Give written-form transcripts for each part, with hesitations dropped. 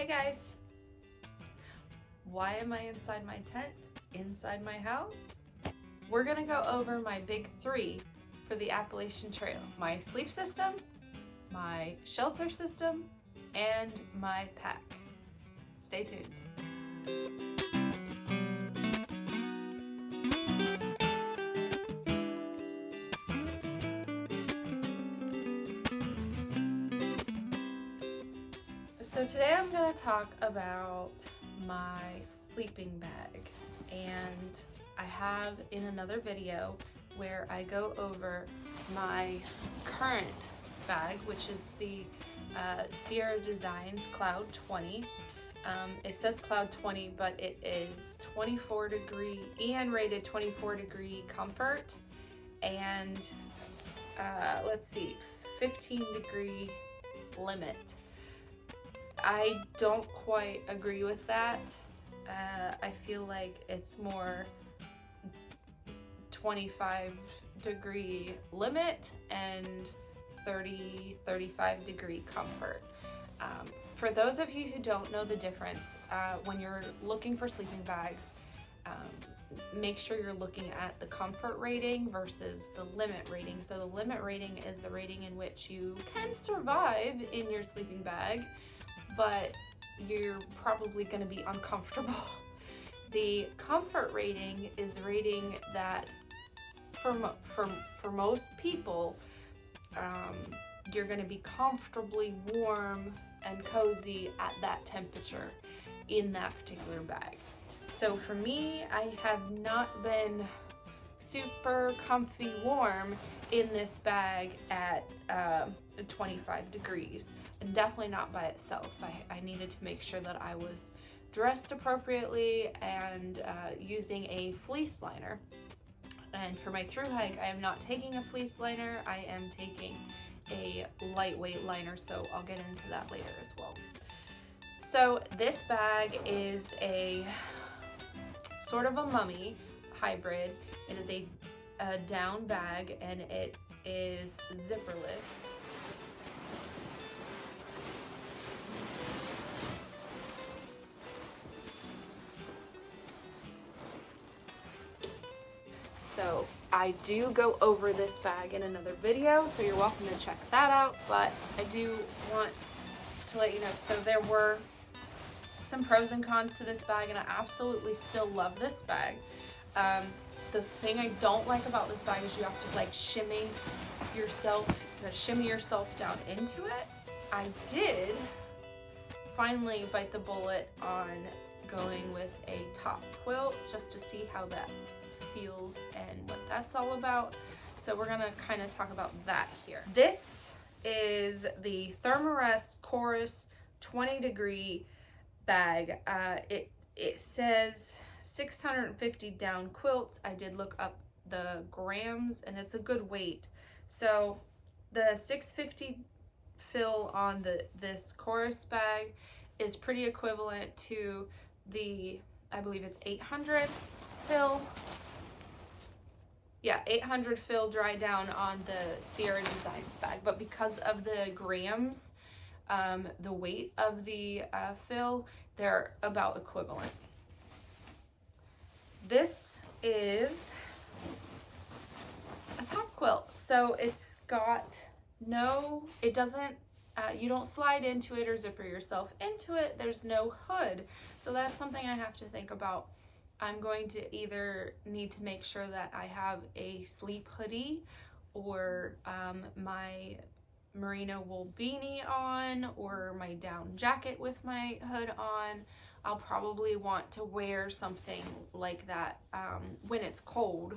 Hi guys! Why am I inside my tent, inside my house? We're gonna go over my big three for the Appalachian Trail. My sleep system, my shelter system, and my pack. Stay tuned. So today I'm going to talk about my sleeping bag, and I have in another video where I go over my current bag, which is the Sierra Designs Cloud 20. It says Cloud 20, but it is 24 degree and rated 24 degree comfort, and 15 degree limit. I don't quite agree with that. I feel like it's more 25 degree limit and 35 degree comfort. For those of you who don't know the difference, when you're looking for sleeping bags, make sure you're looking at the comfort rating versus the limit rating. So the limit rating is the rating in which you can survive in your sleeping bag, but you're probably going to be uncomfortable. The comfort rating is the rating that for most people, you're going to be comfortably warm and cozy at that temperature in that particular bag. So for me, I have not been super comfy warm in this bag at 25 degrees, and definitely not by itself. I needed to make sure that I was dressed appropriately and using a fleece liner. And for my through hike, I am not taking a fleece liner. I am taking a lightweight liner, so I'll get into that later as well. So this bag is a sort of a mummy hybrid. It is a down bag, and it is zipperless. So I do go over this bag in another video, so you're welcome to check that out, but I do want to let you know, so there were some pros and cons to this bag, and I absolutely still love this bag. The thing I don't like about this bag is you have to like shimmy yourself down into it. I did finally bite the bullet on going with a top quilt just to see how that feels and what that's all about. So we're gonna kind of talk about that here. This is the Thermarest Chorus 20 degree bag. It says 650 down quilts. I did look up the grams, and it's a good weight. So the 650 fill on this Chorus bag is pretty equivalent to the, I believe it's 800 fill. Yeah, 800 fill dry down on the Sierra Designs bag, but because of the grams, the weight of the fill, they're about equivalent. This is a top quilt, so it's got it doesn't, you don't slide into it or zipper yourself into it. There's no hood, so that's something I have to think about. I'm going to either need to make sure that I have a sleep hoodie or my merino wool beanie on, or my down jacket with my hood on. I'll probably want to wear something like that when it's cold.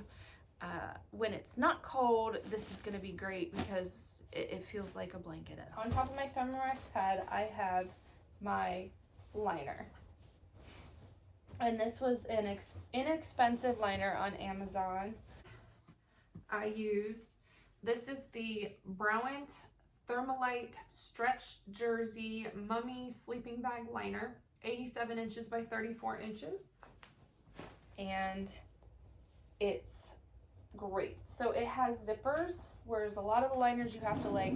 When it's not cold, this is going to be great because it feels like a blanket. On top of my Thermarest pad, I have my liner. And this was an inexpensive liner on Amazon. This is the Browant Thermalite Stretch Jersey Mummy Sleeping Bag Liner, 87 inches by 34 inches. And it's great. So it has zippers, whereas a lot of the liners you have to like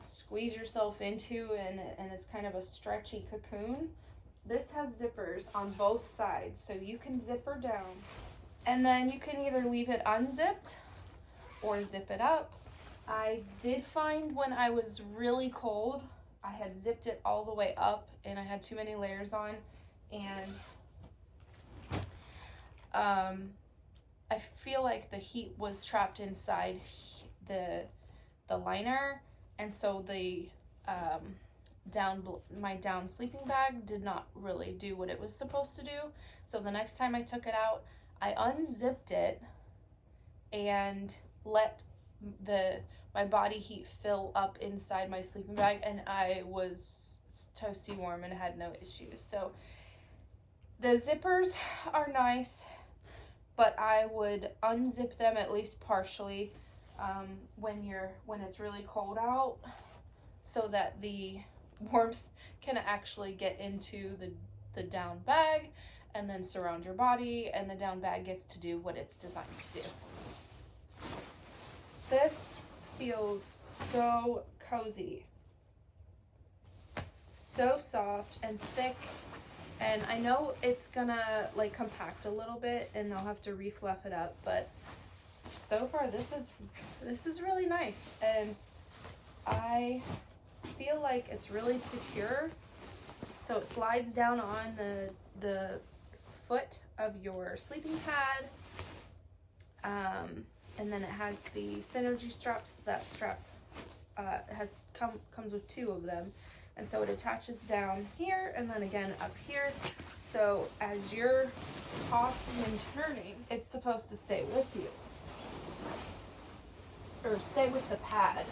squeeze yourself into, and it's kind of a stretchy cocoon. This has zippers on both sides, so you can zipper down, and then you can either leave it unzipped or zip it up. I did find when I was really cold, I had zipped it all the way up and I had too many layers on, and I feel like the heat was trapped inside the liner, and so the my down sleeping bag did not really do what it was supposed to do. So the next time I took it out, I unzipped it and let my body heat fill up inside my sleeping bag, and I was toasty warm and had no issues. So the zippers are nice, but I would unzip them at least partially when it's really cold out, so that the warmth can actually get into the down bag and then surround your body, and the down bag gets to do what it's designed to do. This feels so cozy, so soft and thick, and I know it's gonna like compact a little bit and they'll have to refluff it up, but so far this is really nice, and I feel like it's really secure. So it slides down on the foot of your sleeping pad, and then it has the synergy straps. That strap comes with 2 of them, and so it attaches down here and then again up here. So as you're tossing and turning, it's supposed to stay with you, or stay with the pad.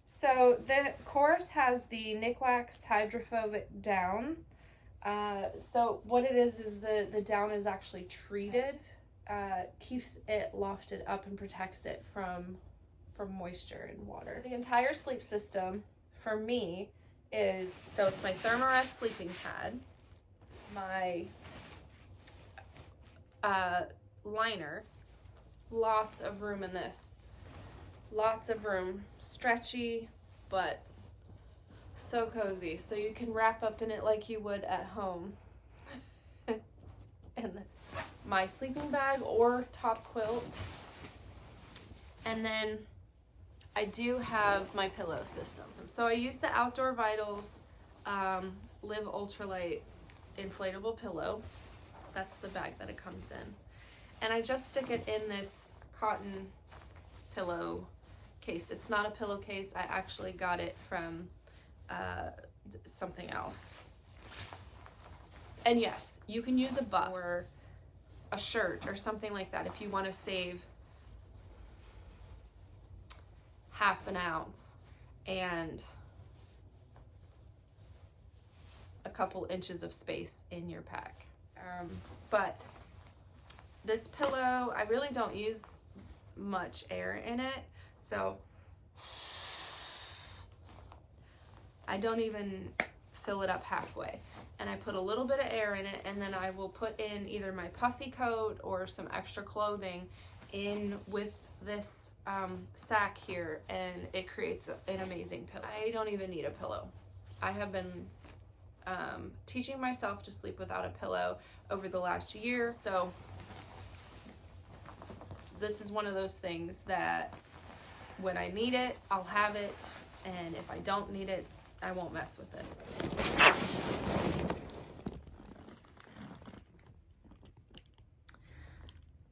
So the Chorus has the Nikwax hydrophobic down. So what it is the down is actually treated, keeps it lofted up and protects it from moisture and water. The entire sleep system for me is, so it's my Thermarest sleeping pad, my liner, lots of room in this. Lots of room, stretchy, but so cozy. So you can wrap up in it like you would at home. And this, my sleeping bag or top quilt. And then I do have my pillow system. So I use the Outdoor Vitals Live Ultralight inflatable pillow. That's the bag that it comes in. And I just stick it in this cotton pillow case. It's not a pillowcase. I actually got it from something else. And yes, you can use a buff or a shirt or something like that if you want to save half an ounce and a couple inches of space in your pack. But this pillow, I really don't use much air in it. So I don't even fill it up halfway, and I put a little bit of air in it, and then I will put in either my puffy coat or some extra clothing in with this sack here, and it creates an amazing pillow. I don't even need a pillow. I have been teaching myself to sleep without a pillow over the last year, so this is one of those things that when I need it, I'll have it, and if I don't need it, I won't mess with it.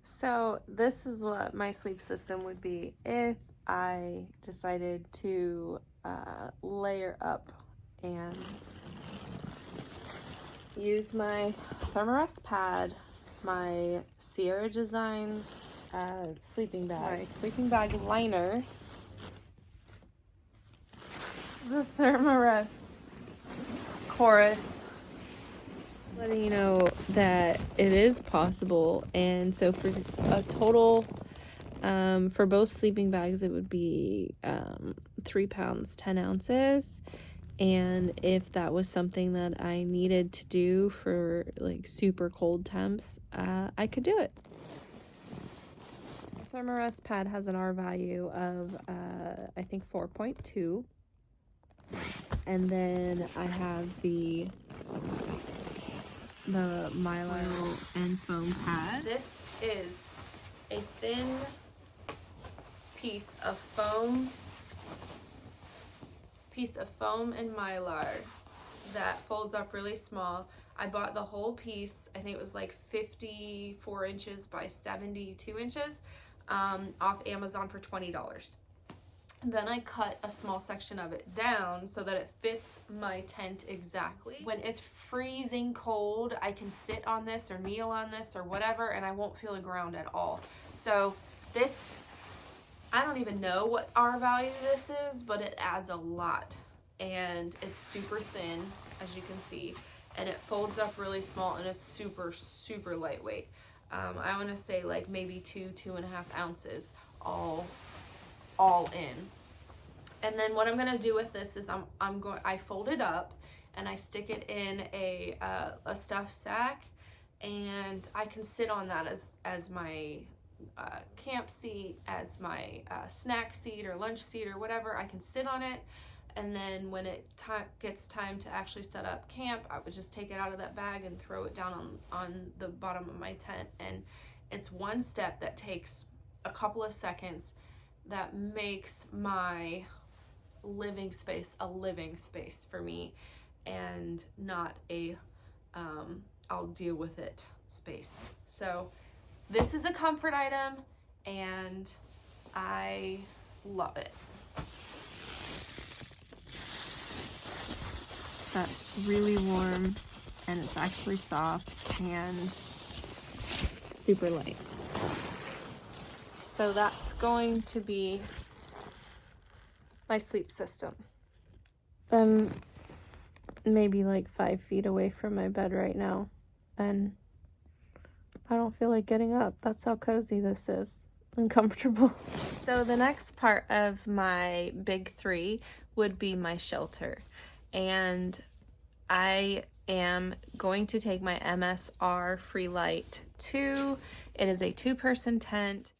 So this is what my sleep system would be if I decided to layer up and use my Thermarest pad, my Sierra Designs sleeping bag, my sleeping bag liner, the Thermarest Chorus, letting you know that it is possible. And so for a total For both sleeping bags, it would be 3 pounds, 10 ounces. And if that was something that I needed to do for like super cold temps, I could do it. The Thermarest pad has an R value of, I think 4.2. And then I have the Milo and Foam Pad. This is a thin piece of foam and mylar that folds up really small. I bought the whole piece, I think it was like 54 inches by 72 inches, off Amazon for $20. Then I cut a small section of it down so that it fits my tent exactly. When it's freezing cold, I can sit on this or kneel on this or whatever, and I won't feel the ground at all. So this, I don't even know what R value this is, but it adds a lot. And it's super thin, as you can see, and it folds up really small, and it's super, super lightweight. I want to say like maybe 2.5 ounces all in. And then what I'm going to do with this is I fold it up and I stick it in a stuffed sack, and I can sit on that as my camp seat, as my snack seat or lunch seat or whatever. I can sit on it, and then when it gets time to actually set up camp, I would just take it out of that bag and throw it down on the bottom of my tent. And it's one step that takes a couple of seconds that makes my living space a living space for me, and not a I'll deal with it space. So this is a comfort item, and I love it. That's really warm, and it's actually soft and super light. So that's going to be my sleep system. I'm maybe like 5 feet away from my bed right now, and I don't feel like getting up. That's how cozy this is and comfortable. So the next part of my big 3 would be my shelter. And I am going to take my MSR Freelite 2. It is a 2-person tent.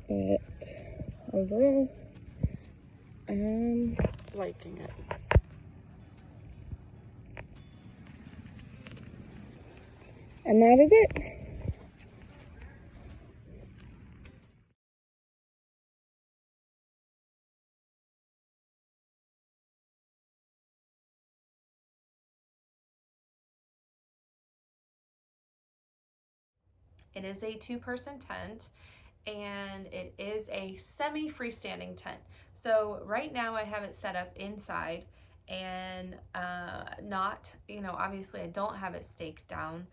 But overall, I'm liking it. And that is it. It is a 2-person tent, and it is a semi-freestanding tent. So right now I have it set up inside, and not, obviously I don't have it staked down.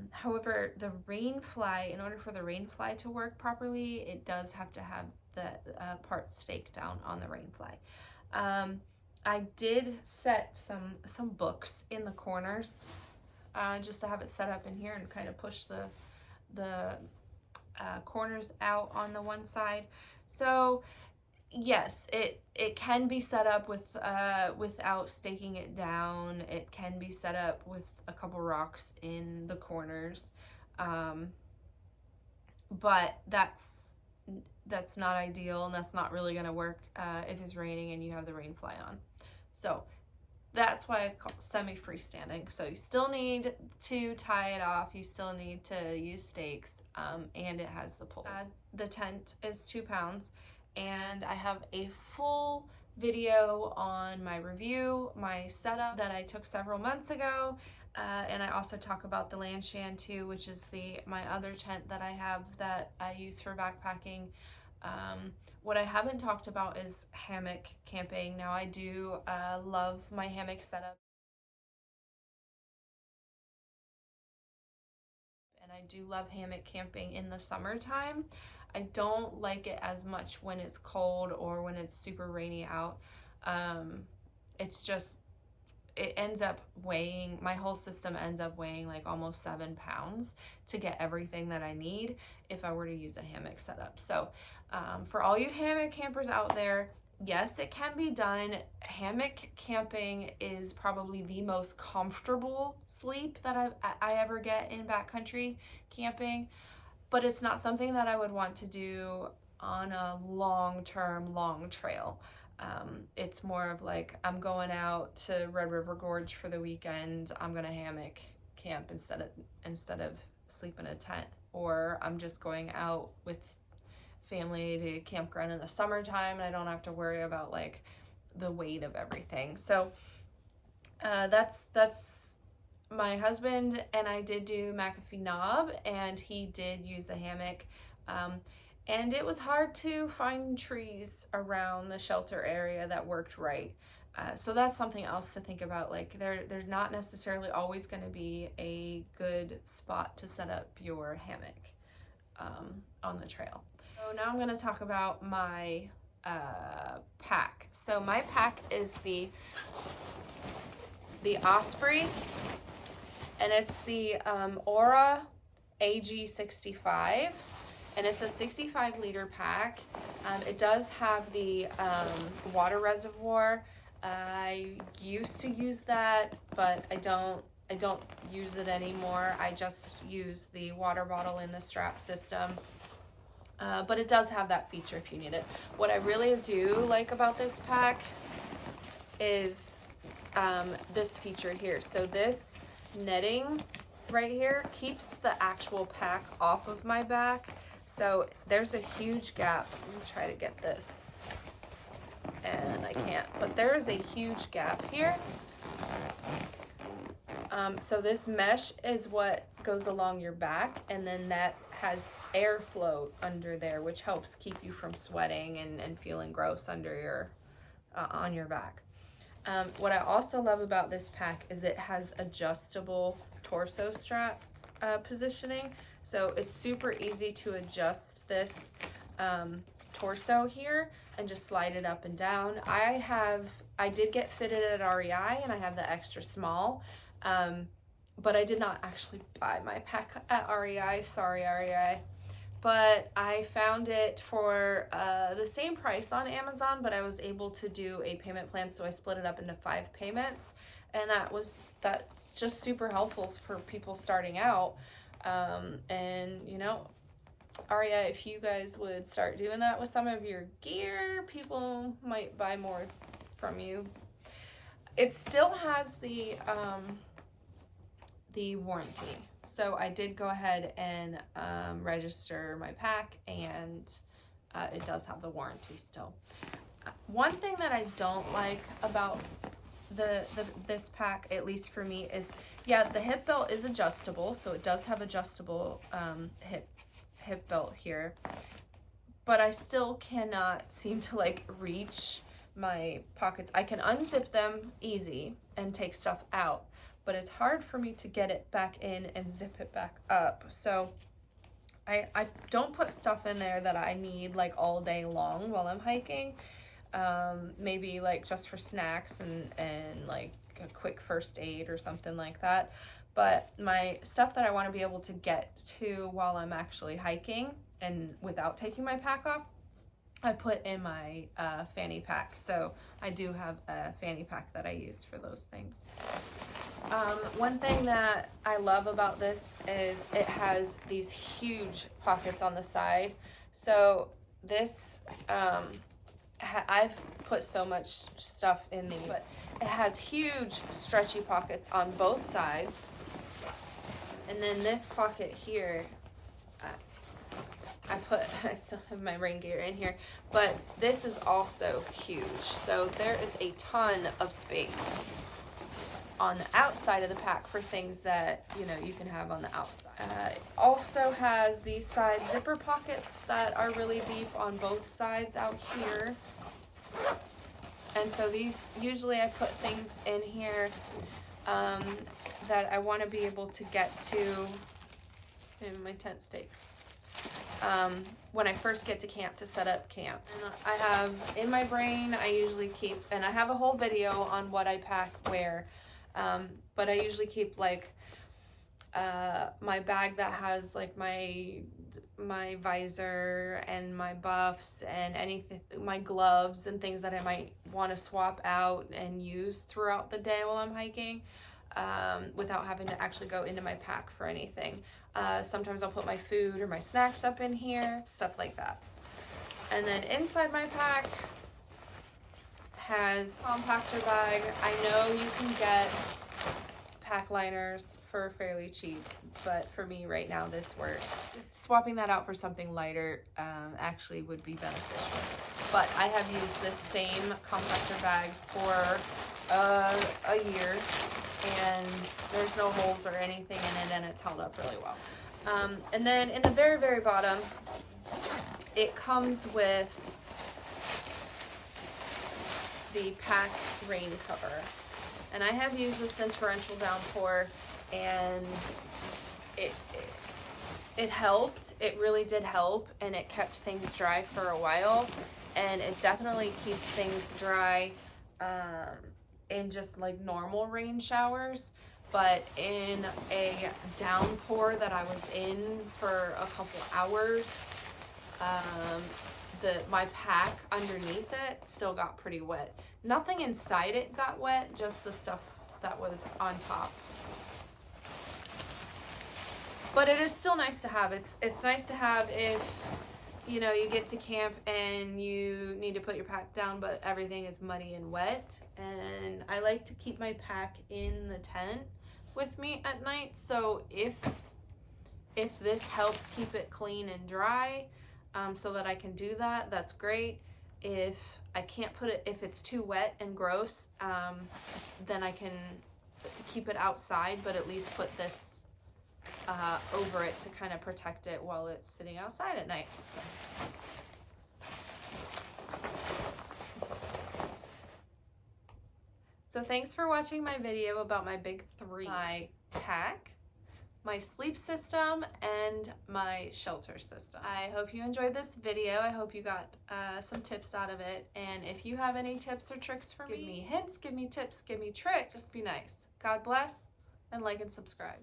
However, the rain fly, in order for the rain fly to work properly, it does have to have the part staked down on the rain fly. I did set some books in the corners, just to have it set up in here and kind of push the corners out on the one side. So yes, it can be set up with without staking it down. It can be set up with a couple rocks in the corners, but that's not ideal, and that's not really going to work if it's raining and you have the rain fly on. So that's why I call it semi-freestanding. So you still need to tie it off, you still need to use stakes, and it has the poles. The tent is 2 pounds, and I have a full video on my review, my setup that I took several months ago. And I also talk about the Lanshan too, which is my other tent that I have that I use for backpacking. What I haven't talked about is hammock camping. Now I do love my hammock setup. And I do love hammock camping in the summertime. I don't like it as much when it's cold or when it's super rainy out. It's just, it ends up weighing, my whole system ends up weighing like almost 7 pounds to get everything that I need if I were to use a hammock setup. So for all you hammock campers out there, yes, it can be done. Hammock camping is probably the most comfortable sleep that I ever get in backcountry camping, but it's not something that I would want to do on a long-term, long trail. It's more of like, I'm going out to Red River Gorge for the weekend, I'm gonna hammock camp instead of sleep in a tent, or I'm just going out with family to campground in the summertime and I don't have to worry about like the weight of everything. So that's my husband and I did do McAfee Knob, and he did use the hammock. And it was hard to find trees around the shelter area that worked right. So that's something else to think about. Like there's not necessarily always going to be a good spot to set up your hammock on the trail. So now I'm going to talk about my pack. So my pack is the Osprey, and it's the Aura AG65. And it's a 65-liter pack. It does have the water reservoir. I used to use that, but I don't use it anymore. I just use the water bottle in the strap system. But it does have that feature if you need it. What I really do like about this pack is this feature here. So this netting right here keeps the actual pack off of my back. So there's a huge gap. Let me try to get this, and I can't, but there is a huge gap here. So this mesh is what goes along your back, and then that has airflow under there, which helps keep you from sweating and feeling gross under your on your back. What I also love about this pack is it has adjustable torso strap positioning. So it's super easy to adjust this torso here and just slide it up and down. I did get fitted at REI, and I have the extra small, but I did not actually buy my pack at REI. Sorry, REI. But I found it for the same price on Amazon, but I was able to do a payment plan, so I split it up into 5 payments, and that's just super helpful for people starting out. And you know, REI, if you guys would start doing that with some of your gear, people might buy more from you. It still has the warranty. So I did go ahead and register my pack, and it does have the warranty still. One thing that I don't like about this pack, at least for me, is the hip belt is adjustable, so it does have adjustable hip belt here, but I still cannot seem to like reach my pockets. I can unzip them easy and take stuff out, but it's hard for me to get it back in and zip it back up. So I don't put stuff in there that I need like all day long while I'm hiking. Maybe like just for snacks and like a quick first aid or something like that. But my stuff that I want to be able to get to while I'm actually hiking and without taking my pack off, I put in my fanny pack. So I do have a fanny pack that I use for those things. One thing that I love about this is it has these huge pockets on the side. So this, I've put so much stuff in these, but it has huge stretchy pockets on both sides. And then this pocket here, I still have my rain gear in here, but this is also huge. So there is a ton of space on the outside of the pack for things that, you know, you can have on the outside. It also has these side zipper pockets that are really deep on both sides out here. And so these, usually I put things in here that I want to be able to get to in my tent stakes. When I first get to camp to set up camp. And I have in my brain, I usually keep, and I have a whole video on what I pack where, but I usually keep like my bag that has like my visor and my buffs and anything, my gloves and things that I might want to swap out and use throughout the day while I'm hiking, without having to actually go into my pack for anything. Sometimes I'll put my food or my snacks up in here, stuff like that. And then inside my pack has compactor bag. I know you can get pack liners for fairly cheap, but for me right now this works. Swapping that out for something lighter actually would be beneficial. But I have used this same compactor bag for a year, and there's no holes or anything in it, and it's held up really well. And then in the very, very bottom, it comes with the pack rain cover. And I have used this in torrential downpour, and it helped. It really did help, and it kept things dry for a while, and it definitely keeps things dry in just like normal rain showers. But in a downpour that I was in for a couple hours, my pack underneath it still got pretty wet. Nothing inside it got wet, just the stuff that was on top. But it is still nice to have. It's nice to have if, you know, you get to camp and you need to put your pack down, but everything is muddy and wet. And I like to keep my pack in the tent with me at night. So if this helps keep it clean and dry, so that I can do that, that's great. If I can't put it, if it's too wet and gross, then I can keep it outside, but at least put this over it to kind of protect it while it's sitting outside at night. So thanks for watching my video about my big three: my pack, my sleep system, and my shelter system. I hope you enjoyed this video. I hope you got some tips out of it. And if you have any tips or tricks for me, give me hints, give me tips, give me tricks. Just be nice. God bless, and like and subscribe.